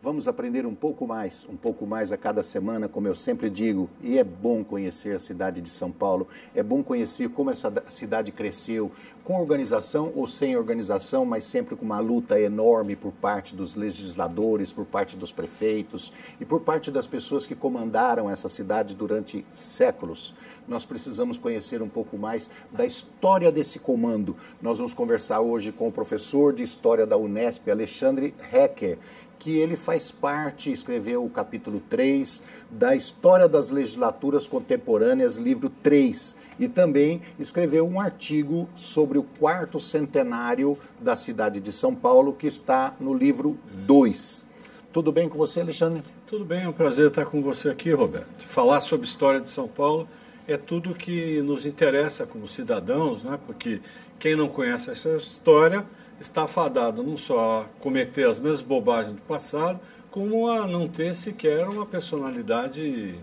Vamos aprender um pouco mais a cada semana, como eu sempre digo, e é bom conhecer a cidade de São Paulo, é bom conhecer como essa cidade cresceu, com organização ou sem organização, mas sempre com uma luta enorme por parte dos legisladores, por parte dos prefeitos e por parte das pessoas que comandaram essa cidade durante séculos. Nós precisamos conhecer um pouco mais da história desse comando. Nós vamos conversar hoje com o professor de História da Unesp, Alexandre Hecker, que ele faz parte, escreveu o capítulo 3 da História das Legislaturas Contemporâneas, livro 3, e também escreveu um artigo sobre o 4º centenário da cidade de São Paulo, que está no livro 2. Tudo bem com você, Alexandre? Tudo bem, é um prazer estar com você aqui, Roberto. Falar sobre história de São Paulo é tudo que nos interessa como cidadãos, né? Porque quem não conhece essa história está fadado não só a cometer as mesmas bobagens do passado, como a não ter sequer uma personalidade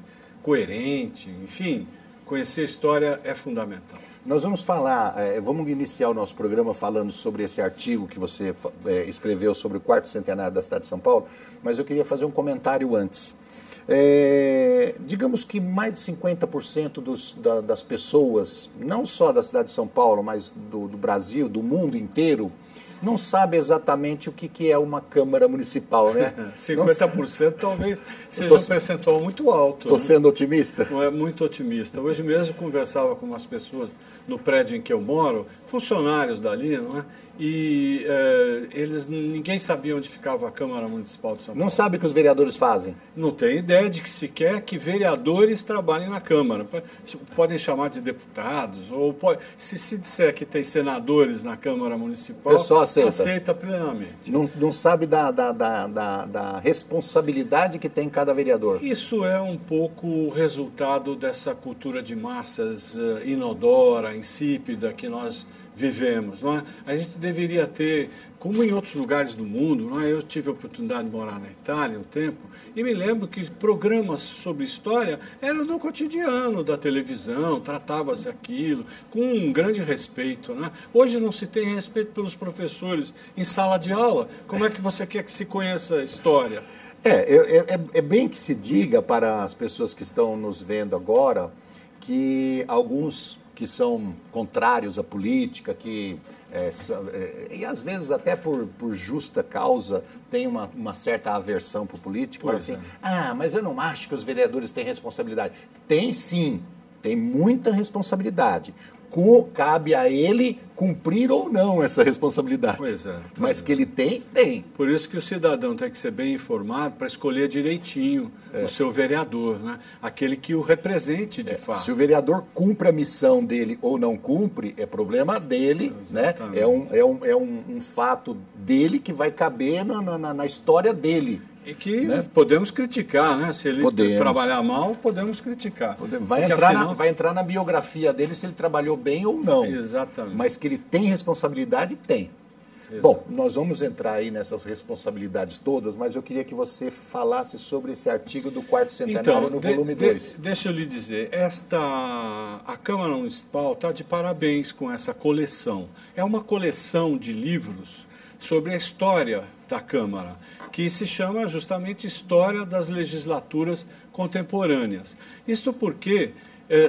coerente. Enfim, conhecer a história é fundamental. Nós vamos falar, vamos iniciar o nosso programa falando sobre esse artigo que você escreveu sobre o 4º centenário da cidade de São Paulo, mas eu queria fazer um comentário antes. Digamos que mais de 50% das pessoas, não só da cidade de São Paulo, mas do Brasil, do mundo inteiro, não sabe exatamente o que é uma Câmara Municipal, né? 50% talvez seja um percentual muito alto. Estou sendo otimista? Não é muito otimista. Hoje mesmo conversava com umas pessoas no prédio em que eu moro, funcionários dali, não é? E ninguém sabia onde ficava a Câmara Municipal de São Paulo. Não sabe o que os vereadores fazem? Não tem ideia de que sequer que vereadores trabalhem na Câmara. Podem chamar de deputados, ou se disser que tem senadores na Câmara Municipal, o pessoal aceita plenamente. Não sabe da responsabilidade que tem cada vereador. Isso é um pouco o resultado dessa cultura de massas inodora, insípida que nós vivemos, não é? A gente deveria ter, como em outros lugares do mundo, não é? Eu tive a oportunidade de morar na Itália um tempo e me lembro que programas sobre história eram do cotidiano, da televisão, tratava-se aquilo com um grande respeito, não é? Hoje não se tem respeito pelos professores em sala de aula. Como é que você quer que se conheça a história? É bem que se diga para as pessoas que estão nos vendo agora que alguns que são contrários à política, e às vezes até por justa causa tem uma certa aversão por política, mas assim, mas eu não acho que os vereadores têm responsabilidade. Tem sim, tem muita responsabilidade. Cabe a ele cumprir ou não essa responsabilidade. Mas que ele tem. Por isso que o cidadão tem que ser bem informado para escolher direitinho o seu vereador, né? Aquele que o represente de fato. Se o vereador cumpre a missão dele ou não cumpre, é problema dele, né? É um fato dele que vai caber na história dele. E que podemos criticar, né? Se ele trabalhar mal, podemos criticar. Vai entrar na biografia dele se ele trabalhou bem ou não. Exatamente. Mas que ele tem responsabilidade, tem. Exatamente. Bom, nós vamos entrar aí nessas responsabilidades todas, mas eu queria que você falasse sobre esse artigo do 4º centenário no volume 2. Deixa eu lhe dizer, a Câmara Municipal está de parabéns com essa coleção. É uma coleção de livros sobre a história da Câmara, que se chama justamente História das Legislaturas Contemporâneas. Isto porque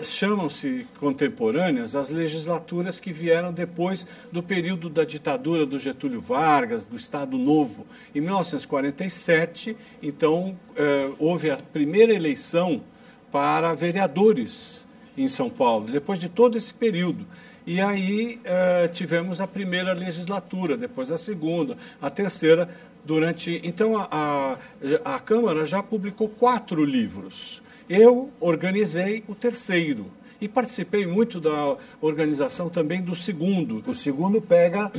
chamam-se contemporâneas as legislaturas que vieram depois do período da ditadura do Getúlio Vargas, do Estado Novo. Em 1947, então, houve a primeira eleição para vereadores em São Paulo, depois de todo esse período. E aí tivemos a primeira legislatura, depois a segunda, a terceira, Então a Câmara já publicou 4 livros. Eu organizei o terceiro e participei muito da organização também do segundo. O segundo pega,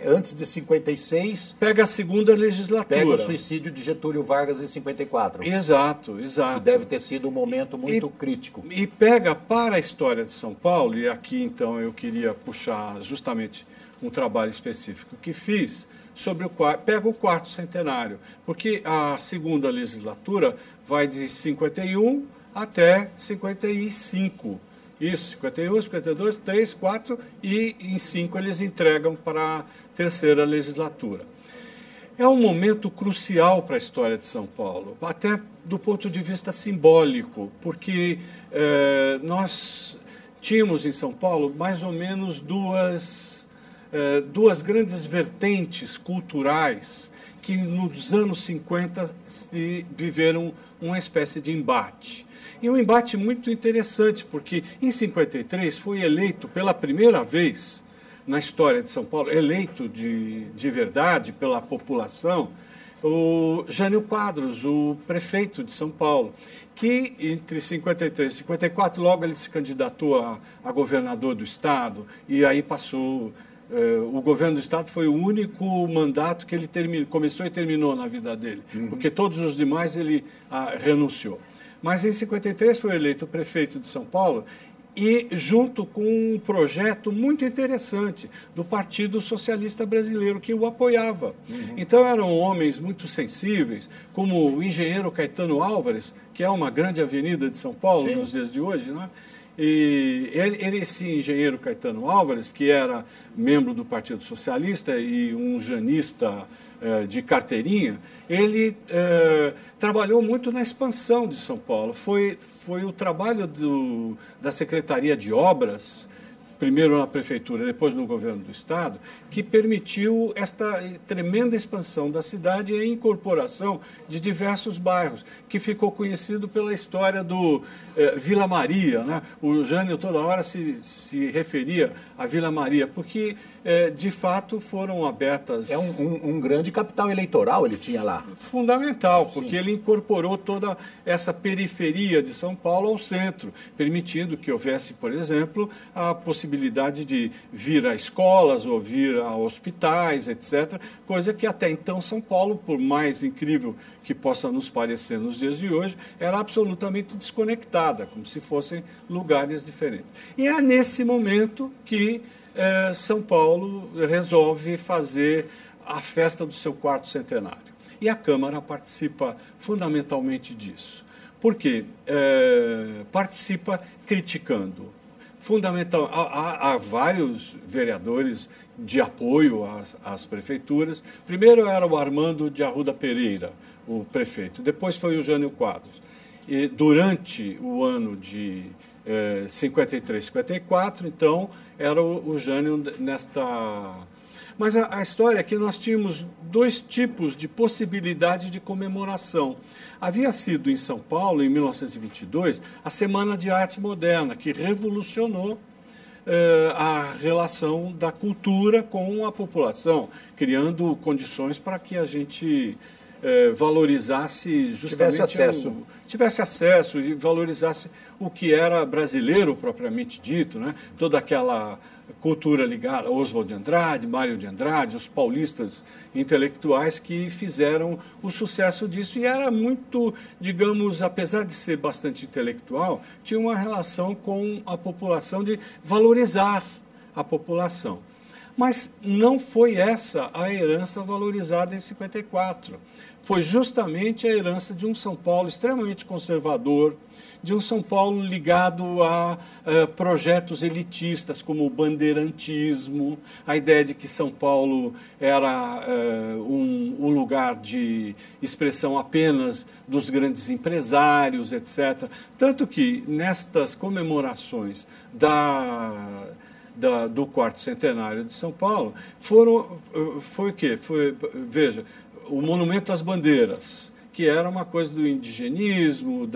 antes de 56... Pega a segunda legislatura. Pega o suicídio de Getúlio Vargas em 54. Exato. Que deve ter sido um momento muito crítico. E pega para a história de São Paulo, e aqui então eu queria puxar justamente um trabalho específico que fiz, pega o 4º centenário, porque a segunda legislatura vai de 51 até 55. Isso, 51, 52, 3, 4 e em 5 eles entregam para a terceira legislatura. É um momento crucial para a história de São Paulo, até do ponto de vista simbólico, porque nós tínhamos em São Paulo mais ou menos duas grandes vertentes culturais que nos anos 50 viveram uma espécie de embate. E um embate muito interessante, porque em 53 foi eleito pela primeira vez na história de São Paulo, eleito de verdade pela população, o Jânio Quadros, o prefeito de São Paulo, que entre 53 e 54, logo ele se candidatou a governador do Estado, e aí passou. O governo do Estado foi o único mandato que ele começou e terminou na vida dele, porque todos os demais ele renunciou. Mas em 53 foi eleito prefeito de São Paulo, e junto com um projeto muito interessante do Partido Socialista Brasileiro, que o apoiava. Então eram homens muito sensíveis, como o engenheiro Caetano Álvares, que é uma grande avenida de São Paulo nos dias de hoje, né? E esse engenheiro Caetano Álvares, que era membro do Partido Socialista e um janista de carteirinha, ele trabalhou muito na expansão de São Paulo. Foi o trabalho da Secretaria de Obras, primeiro na Prefeitura, depois no Governo do Estado, que permitiu esta tremenda expansão da cidade e a incorporação de diversos bairros, que ficou conhecido pela história do Vila Maria, né? O Jânio toda hora se referia à Vila Maria, porque, de fato, foram abertas... É um grande capital eleitoral ele tinha lá. Fundamental, porque ele incorporou toda essa periferia de São Paulo ao centro, permitindo que houvesse, por exemplo, a possibilidade de vir a escolas ou vir a hospitais, etc., coisa que até então São Paulo, por mais incrível que possa nos parecer nos dias de hoje, era absolutamente desconectada, como se fossem lugares diferentes. E é nesse momento que São Paulo resolve fazer a festa do seu 4º centenário. E a Câmara participa fundamentalmente disso. Por quê? Participa criticando. Há vários vereadores de apoio às prefeituras. Primeiro era o Armando de Arruda Pereira, o prefeito. Depois foi o Jânio Quadros. E durante o ano de 53, 54, então, era o Jânio nesta... Mas a história é que nós tínhamos 2 tipos de possibilidade de comemoração. Havia sido em São Paulo, em 1922, a Semana de Arte Moderna, que revolucionou a relação da cultura com a população, criando condições para que a gente valorizasse justamente... Tivesse acesso e valorizasse o que era brasileiro propriamente dito, né? Toda aquela cultura ligada a Oswald de Andrade, Mário de Andrade, os paulistas intelectuais que fizeram o sucesso disso. E era muito, digamos, apesar de ser bastante intelectual, tinha uma relação com a população de valorizar a população. Mas não foi essa a herança valorizada em 54. Foi justamente a herança de um São Paulo extremamente conservador, de um São Paulo ligado a projetos elitistas, como o bandeirantismo, a ideia de que São Paulo era um lugar de expressão apenas dos grandes empresários, etc. Tanto que, nestas comemorações do 4º centenário de São Paulo, foi o quê? Veja, o Monumento às Bandeiras, que era uma coisa do indigenismo,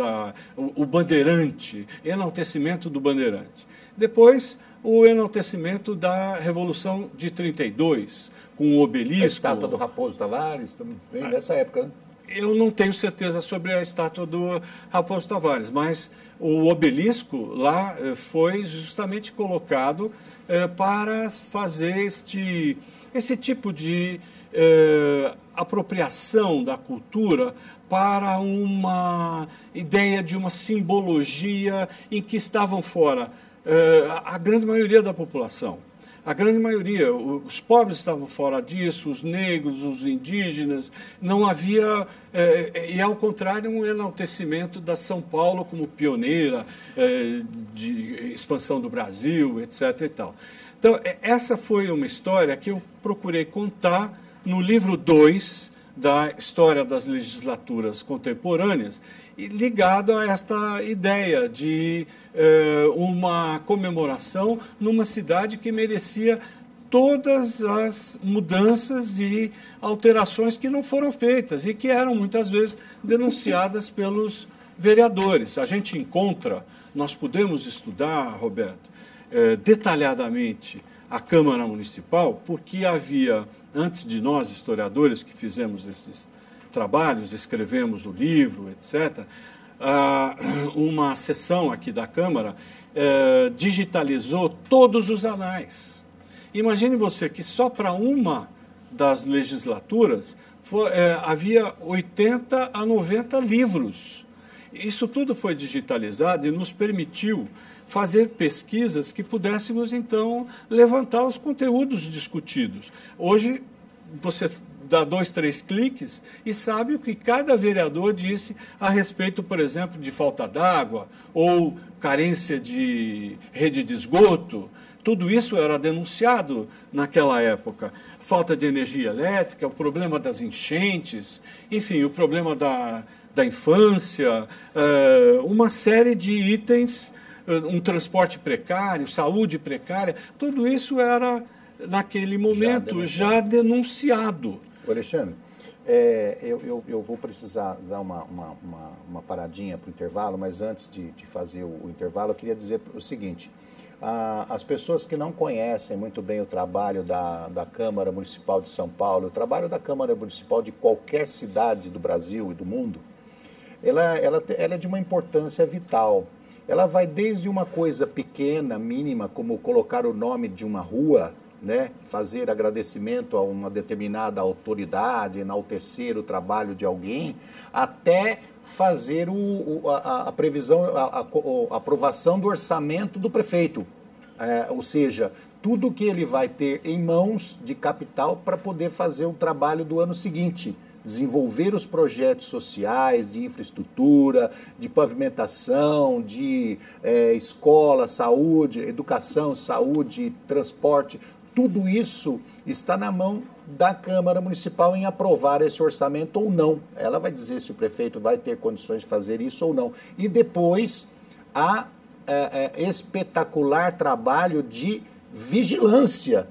o bandeirante, enaltecimento do bandeirante. Depois, o enaltecimento da Revolução de 32, com o obelisco. A estátua do Raposo Tavares também vem dessa época, né? Eu não tenho certeza sobre a estátua do Raposo Tavares, mas o obelisco lá foi justamente colocado para fazer esse tipo de apropriação da cultura para uma ideia de uma simbologia em que estavam fora a grande maioria da população. A grande maioria, os pobres estavam fora disso, os negros, os indígenas, não havia, e ao contrário, um enaltecimento da São Paulo como pioneira de expansão do Brasil, etc. e tal. Então, essa foi uma história que eu procurei contar no livro 2 da história das legislaturas contemporâneas, e ligado a esta ideia de uma comemoração numa cidade que merecia todas as mudanças e alterações que não foram feitas e que eram muitas vezes denunciadas pelos vereadores. A gente encontra, nós podemos estudar, Roberto, detalhadamente a Câmara Municipal, porque havia, antes de nós, historiadores, que fizemos esses trabalhos, escrevemos o livro, etc., uma seção aqui da Câmara digitalizou todos os anais. Imagine você que só para uma das legislaturas havia 80 a 90 livros. Isso tudo foi digitalizado e nos permitiu fazer pesquisas que pudéssemos, então, levantar os conteúdos discutidos. Hoje, você dá 2, 3 cliques e sabe o que cada vereador disse a respeito, por exemplo, de falta d'água ou carência de rede de esgoto. Tudo isso era denunciado naquela época. Falta de energia elétrica, o problema das enchentes, enfim, o problema da infância, uma série de itens, um transporte precário, saúde precária, tudo isso era, naquele momento, já denunciado. Alexandre, eu vou precisar dar uma paradinha para o intervalo, mas antes de fazer o intervalo, eu queria dizer o seguinte: as pessoas que não conhecem muito bem o trabalho da Câmara Municipal de São Paulo, o trabalho da Câmara Municipal de qualquer cidade do Brasil e do mundo, ela é de uma importância vital. Ela vai desde uma coisa pequena, mínima, como colocar o nome de uma rua, né? Fazer agradecimento a uma determinada autoridade, enaltecer o trabalho de alguém, até fazer a previsão, a aprovação do orçamento do prefeito. Ou seja, tudo que ele vai ter em mãos de capital para poder fazer o trabalho do ano seguinte. Desenvolver os projetos sociais, de infraestrutura, de pavimentação, de escola, saúde, educação, saúde, transporte. Tudo isso está na mão da Câmara Municipal em aprovar esse orçamento ou não. Ela vai dizer se o prefeito vai ter condições de fazer isso ou não. E depois, há espetacular trabalho de vigilância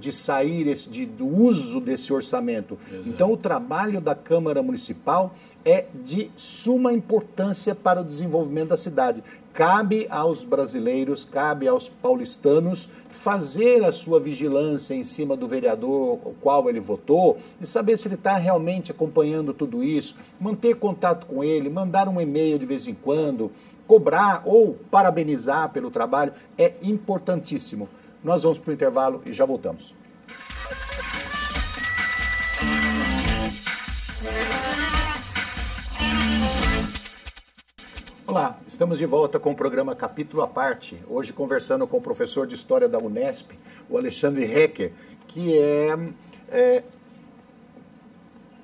de sair do uso desse orçamento. Exato. Então, o trabalho da Câmara Municipal é de suma importância para o desenvolvimento da cidade. Cabe aos brasileiros, cabe aos paulistanos fazer a sua vigilância em cima do vereador o qual ele votou e saber se ele está realmente acompanhando tudo isso, manter contato com ele, mandar um e-mail de vez em quando, cobrar ou parabenizar pelo trabalho é importantíssimo. Nós vamos para o intervalo e já voltamos. Olá, estamos de volta com o programa Capítulo à Parte, hoje conversando com o professor de História da Unesp, o Alexandre Hecker, que é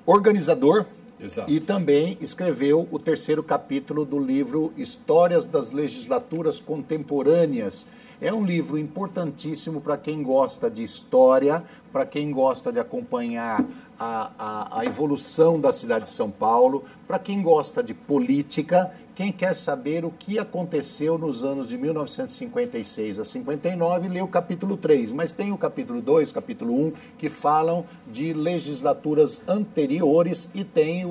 organizador. Exato. E também escreveu o 3º capítulo do livro Histórias das Legislaturas Contemporâneas. É um livro importantíssimo para quem gosta de história, para quem gosta de acompanhar a evolução da cidade de São Paulo, para quem gosta de política, quem quer saber o que aconteceu nos anos de 1956 a 59, lê o capítulo 3, mas tem o capítulo 2, capítulo 1, que falam de legislaturas anteriores e tem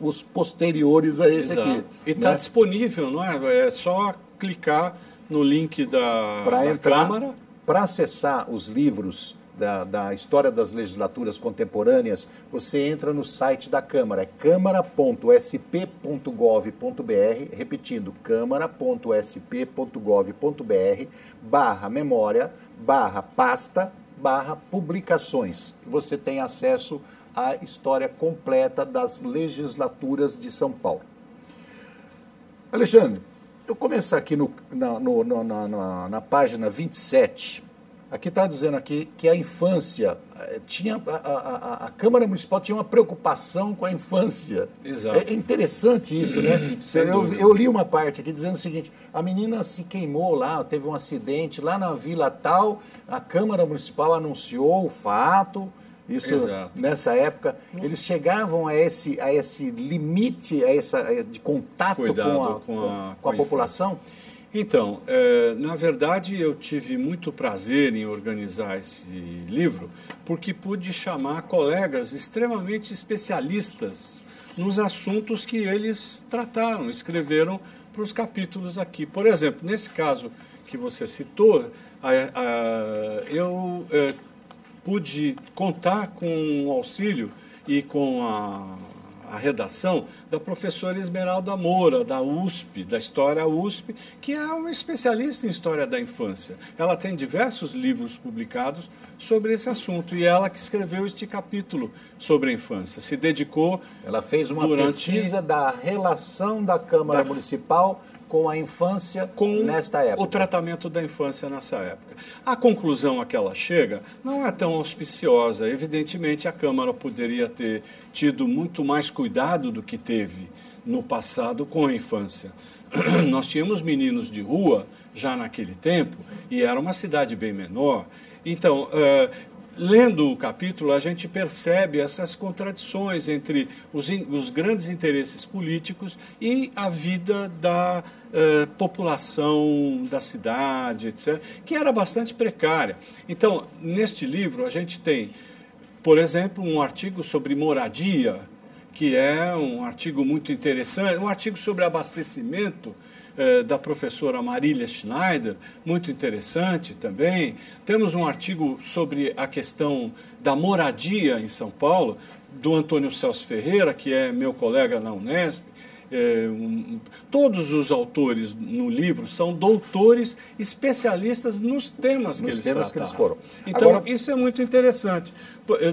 os posteriores a esse. Exato. Aqui. E está disponível, não é? É só clicar no link da Câmara. Para acessar os livros da História das Legislaturas Contemporâneas, você entra no site da Câmara, câmara.sp.gov.br, repetindo, câmara.sp.gov.br/memória/pasta/publicações. Você tem acesso à história completa das legislaturas de São Paulo. Alexandre, eu começar aqui na página 27, aqui está dizendo aqui que a infância tinha, a Câmara Municipal tinha uma preocupação com a infância. Exato. É interessante isso, né? Eu li uma parte aqui dizendo o seguinte: a menina se queimou lá, teve um acidente lá na vila tal, a Câmara Municipal anunciou o fato Isso, Exato. nessa época, eles chegavam a esse limite de contato com a população? Então, na verdade, eu tive muito prazer em organizar esse livro, porque pude chamar colegas extremamente especialistas nos assuntos que eles trataram, escreveram para os capítulos aqui. Por exemplo, nesse caso que você citou, eu pude contar com o auxílio e com a redação da professora Esmeralda Moura, da USP, da História USP, que é uma especialista em História da Infância. Ela tem diversos livros publicados sobre esse assunto e ela que escreveu este capítulo sobre a infância. Se dedicou... Ela fez uma pesquisa da relação da Câmara Municipal com a infância nesta época. O tratamento da infância nessa época. A conclusão a que ela chega não é tão auspiciosa. Evidentemente, a Câmara poderia ter tido muito mais cuidado do que teve no passado com a infância. Nós tínhamos meninos de rua já naquele tempo e era uma cidade bem menor. Então, lendo o capítulo, a gente percebe essas contradições entre os grandes interesses políticos e a vida da população da cidade, etc., que era bastante precária. Então, neste livro, a gente tem, por exemplo, um artigo sobre moradia, que é um artigo muito interessante, um artigo sobre abastecimento, da professora Marília Schneider, muito interessante também. Temos um artigo sobre a questão da moradia em São Paulo, do Antônio Celso Ferreira, que é meu colega na Unesp. Todos os autores no livro são doutores especialistas nos temas que eles trataram. Que eles foram. Então, agora, isso é muito interessante.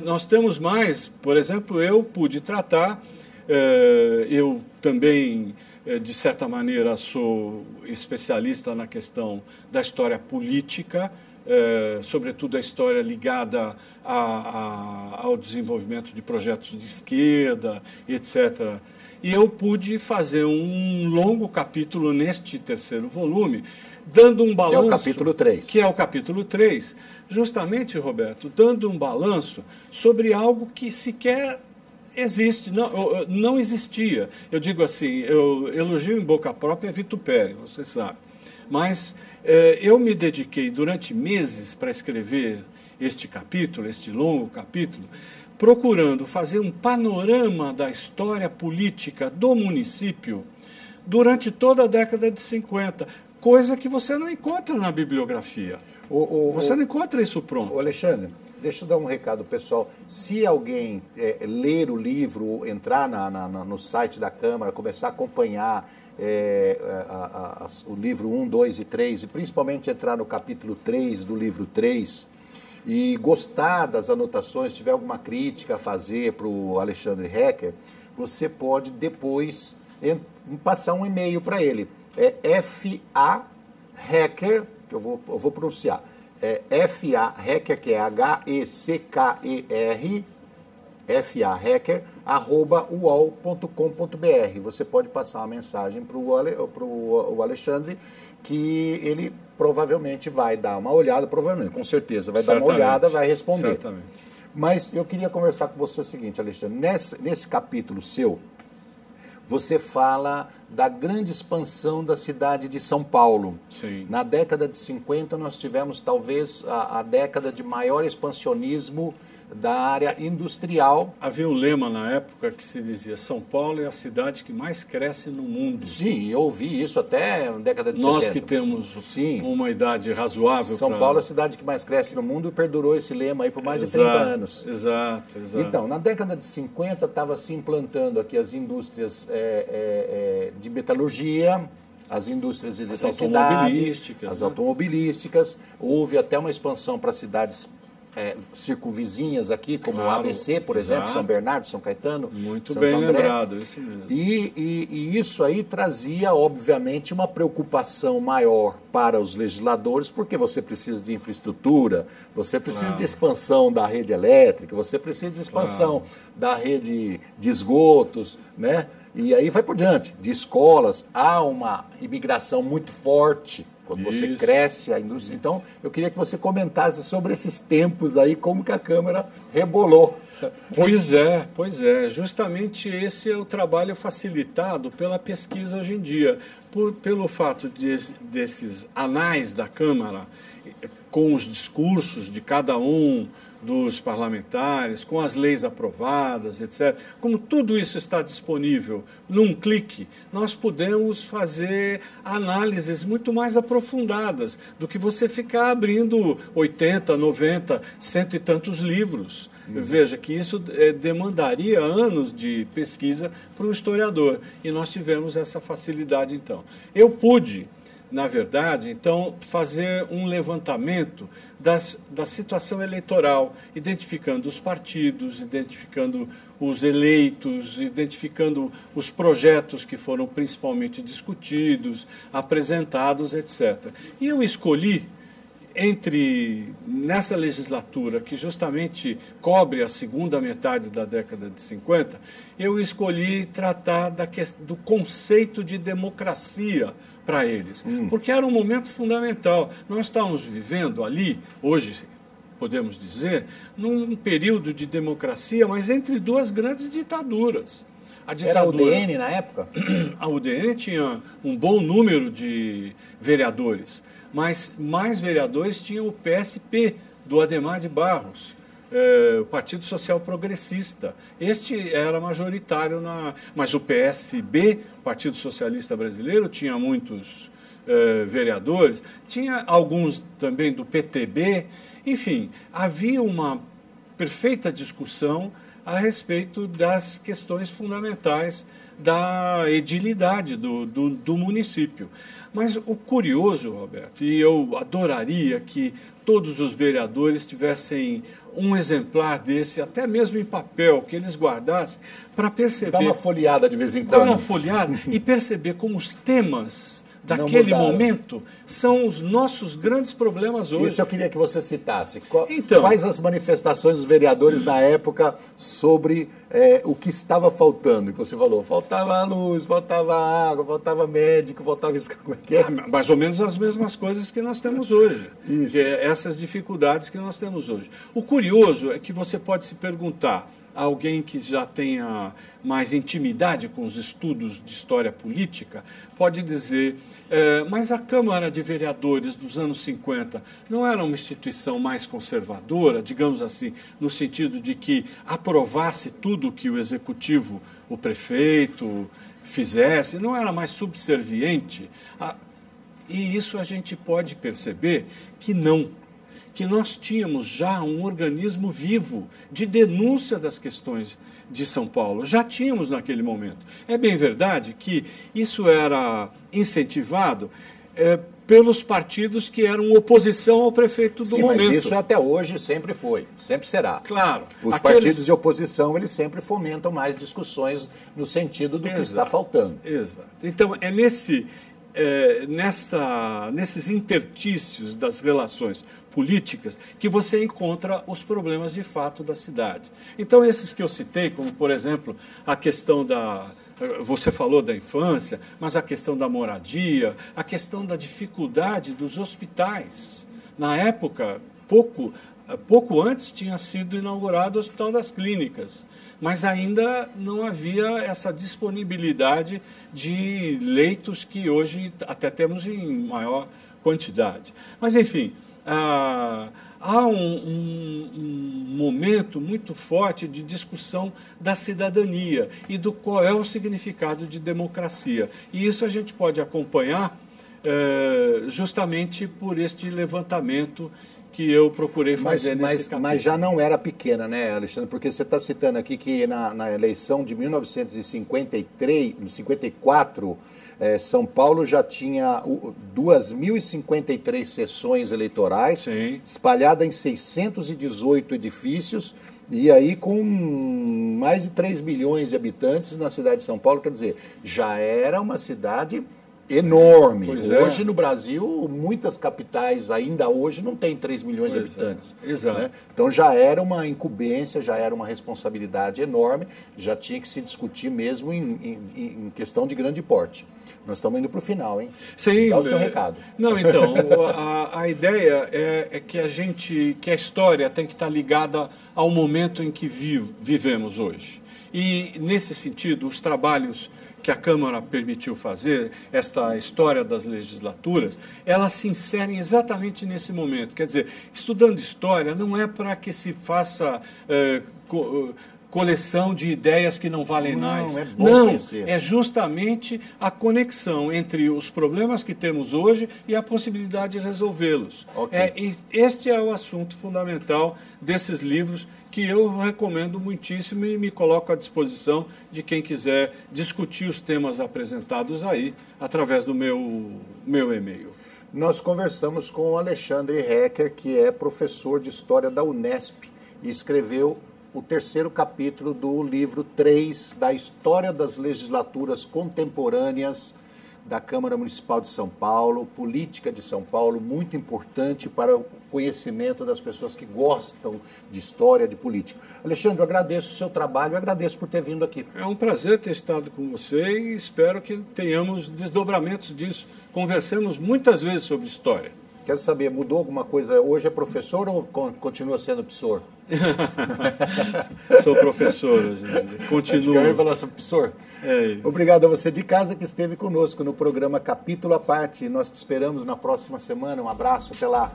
Nós temos mais, por exemplo, eu pude tratar, eu também, de certa maneira, sou especialista na questão da história política, sobretudo a história ligada ao desenvolvimento de projetos de esquerda, etc., e eu pude fazer um longo capítulo neste terceiro volume, dando um balanço... Que é o capítulo 3. Que é o capítulo 3, justamente, Roberto, dando um balanço sobre algo que sequer existe, não existia. Eu digo assim, eu elogio em boca própria vitupério, você sabe. Mas eu me dediquei durante meses para escrever este capítulo, este longo capítulo, procurando fazer um panorama da história política do município durante toda a década de 50, coisa que você não encontra na bibliografia. Você não encontra isso pronto. Alexandre, deixa eu dar um recado, pessoal. Se alguém ler o livro, entrar no site da Câmara, começar a acompanhar o livro 1, 2 e 3, e principalmente entrar no capítulo 3 do livro 3, e gostar das anotações, se tiver alguma crítica a fazer para o Alexandre Hecker, você pode depois passar um e-mail para ele. É FA Hecker, que eu vou pronunciar, FA Hecker, que é HECKER, FA Hecker, @uol.com.br. Você pode passar uma mensagem para o Alexandre, que ele provavelmente vai dar uma olhada, com certeza vai dar uma olhada, vai responder. Certamente. Mas eu queria conversar com você o seguinte, Alexandre, nesse capítulo seu, você fala da grande expansão da cidade de São Paulo. Sim. Na década de 50 nós tivemos talvez a década de maior expansionismo da área industrial. Havia um lema na época que se dizia: São Paulo é a cidade que mais cresce no mundo. Sim, eu ouvi isso até na década de 60. Nós que temos uma idade razoável. São Paulo é a cidade que mais cresce no mundo e perdurou esse lema aí por mais de 30 anos. Exato. Então, na década de 50 estava se implantando aqui as indústrias de metalurgia, as indústrias de eletricidade, as automobilísticas. Houve até uma expansão para cidades circunvizinhas aqui, como o ABC, por exemplo, São Bernardo, São Caetano, muito Santo bem André. lembrado, isso mesmo. E isso aí trazia, obviamente, uma preocupação maior para os legisladores, porque você precisa de infraestrutura, você precisa de expansão da rede elétrica, você precisa de expansão da rede de esgotos, né? E aí vai por diante, de escolas. Há uma imigração muito forte Quando você Isso. cresce a indústria. Então, eu queria que você comentasse sobre esses tempos aí, como que a Câmara rebolou. Pois é. Justamente esse é o trabalho facilitado pela pesquisa hoje em dia. Pelo fato desses anais da Câmara, com os discursos de cada um dos parlamentares, com as leis aprovadas, etc. Como tudo isso está disponível num clique, nós podemos fazer análises muito mais aprofundadas do que você ficar abrindo 80, 90, cento e tantos livros. Veja que isso demandaria anos de pesquisa para um historiador. E nós tivemos essa facilidade, então. Eu pude, na verdade, então, fazer um levantamento da situação eleitoral, identificando os partidos, identificando os eleitos, identificando os projetos que foram principalmente discutidos, apresentados, etc. E eu escolhi, nessa legislatura, que justamente cobre a segunda metade da década de 50, eu escolhi tratar do conceito de democracia para eles, porque era um momento fundamental. Nós estávamos vivendo ali, hoje podemos dizer, num período de democracia, mas entre duas grandes ditaduras. Era a UDN na época? A UDN tinha um bom número de vereadores, mas mais vereadores tinham o PSP, do Adhemar de Barros, o Partido Social Progressista. Este era majoritário, mas o PSB, Partido Socialista Brasileiro, tinha muitos vereadores, tinha alguns também do PTB, enfim, havia uma perfeita discussão a respeito das questões fundamentais da edilidade do município. Mas o curioso, Roberto, e eu adoraria que todos os vereadores tivessem um exemplar desse, até mesmo em papel, que eles guardassem, para perceber... Dá uma folheada de vez em quando. Dá uma folheada e perceber como os temas daquele momento são os nossos grandes problemas hoje. Isso eu queria que você citasse. Então, quais as manifestações dos vereadores na época sobre o que estava faltando? E você falou, faltava luz, faltava água, faltava médico, faltava isso. Como é que é? Mais ou menos as mesmas coisas que nós temos hoje. Isso. Essas dificuldades que nós temos hoje. O curioso é que você pode se perguntar, alguém que já tenha mais intimidade com os estudos de história política, pode dizer, mas a Câmara de Vereadores dos anos 50 não era uma instituição mais conservadora, digamos assim, no sentido de que aprovasse tudo que o Executivo, o prefeito, fizesse, não era mais subserviente? E isso a gente pode perceber que não. Que nós tínhamos já um organismo vivo de denúncia das questões de São Paulo. Já tínhamos naquele momento. É bem verdade que isso era incentivado pelos partidos que eram oposição ao prefeito do momento. Mas isso até hoje sempre foi, sempre será. Claro. Os partidos de oposição, eles sempre fomentam mais discussões no sentido do que está faltando. Exato. Então, é nesses interstícios das relações políticas que você encontra os problemas de fato da cidade. Então, esses que eu citei, como, por exemplo, a questão você falou da infância, mas a questão da moradia, a questão da dificuldade dos hospitais. Na época, pouco antes tinha sido inaugurado o Hospital das Clínicas, mas ainda não havia essa disponibilidade de leitos que hoje até temos em maior quantidade. Mas, enfim, há um momento muito forte de discussão da cidadania e do qual é o significado de democracia. E isso a gente pode acompanhar justamente por este levantamento que eu procurei fazer nesse capítulo. Mas já não era pequena, né, Alexandre? Porque você está citando aqui que na eleição de 1954, São Paulo já tinha 2.053 sessões eleitorais, sim, espalhadas em 618 edifícios, e aí com mais de 3 milhões de habitantes na cidade de São Paulo. Quer dizer, já era uma cidade enorme. Pois hoje no Brasil, muitas capitais ainda hoje não têm 3 milhões de habitantes. Exato. Né? Então já era uma incumbência, já era uma responsabilidade enorme, já tinha que se discutir mesmo em questão de grande porte. Nós estamos indo para o final, hein? Sim. Dá o seu recado. Não, então, a ideia é que que a história tem que estar ligada ao momento em que vivemos hoje. E, nesse sentido, os trabalhos que a Câmara permitiu fazer, esta história das legislaturas, elas se inserem exatamente nesse momento. Quer dizer, estudando história não é para que se faça coleção de ideias que não valem mais. É bom conhecer. É justamente a conexão entre os problemas que temos hoje e a possibilidade de resolvê-los. Okay. Este é o assunto fundamental desses livros, que eu recomendo muitíssimo e me coloco à disposição de quem quiser discutir os temas apresentados aí, através do meu e-mail. Nós conversamos com o Alexandre Hecker, que é professor de História da Unesp e escreveu o 3º capítulo do livro 3 da História das Legislaturas Contemporâneas da Câmara Municipal de São Paulo, Política de São Paulo, muito importante para o conhecimento das pessoas que gostam de história, de política. Alexandre, eu agradeço o seu trabalho, eu agradeço por ter vindo aqui. É um prazer ter estado com você e espero que tenhamos desdobramentos disso. Conversamos muitas vezes sobre história. Quero saber, mudou alguma coisa? Hoje é professor ou continua sendo psor? Sou professor hoje em dia. Continuo. Eu ia falar sobre psor. Obrigado a você de casa que esteve conosco no programa Capítulo à Parte. Nós te esperamos na próxima semana. Um abraço, até lá.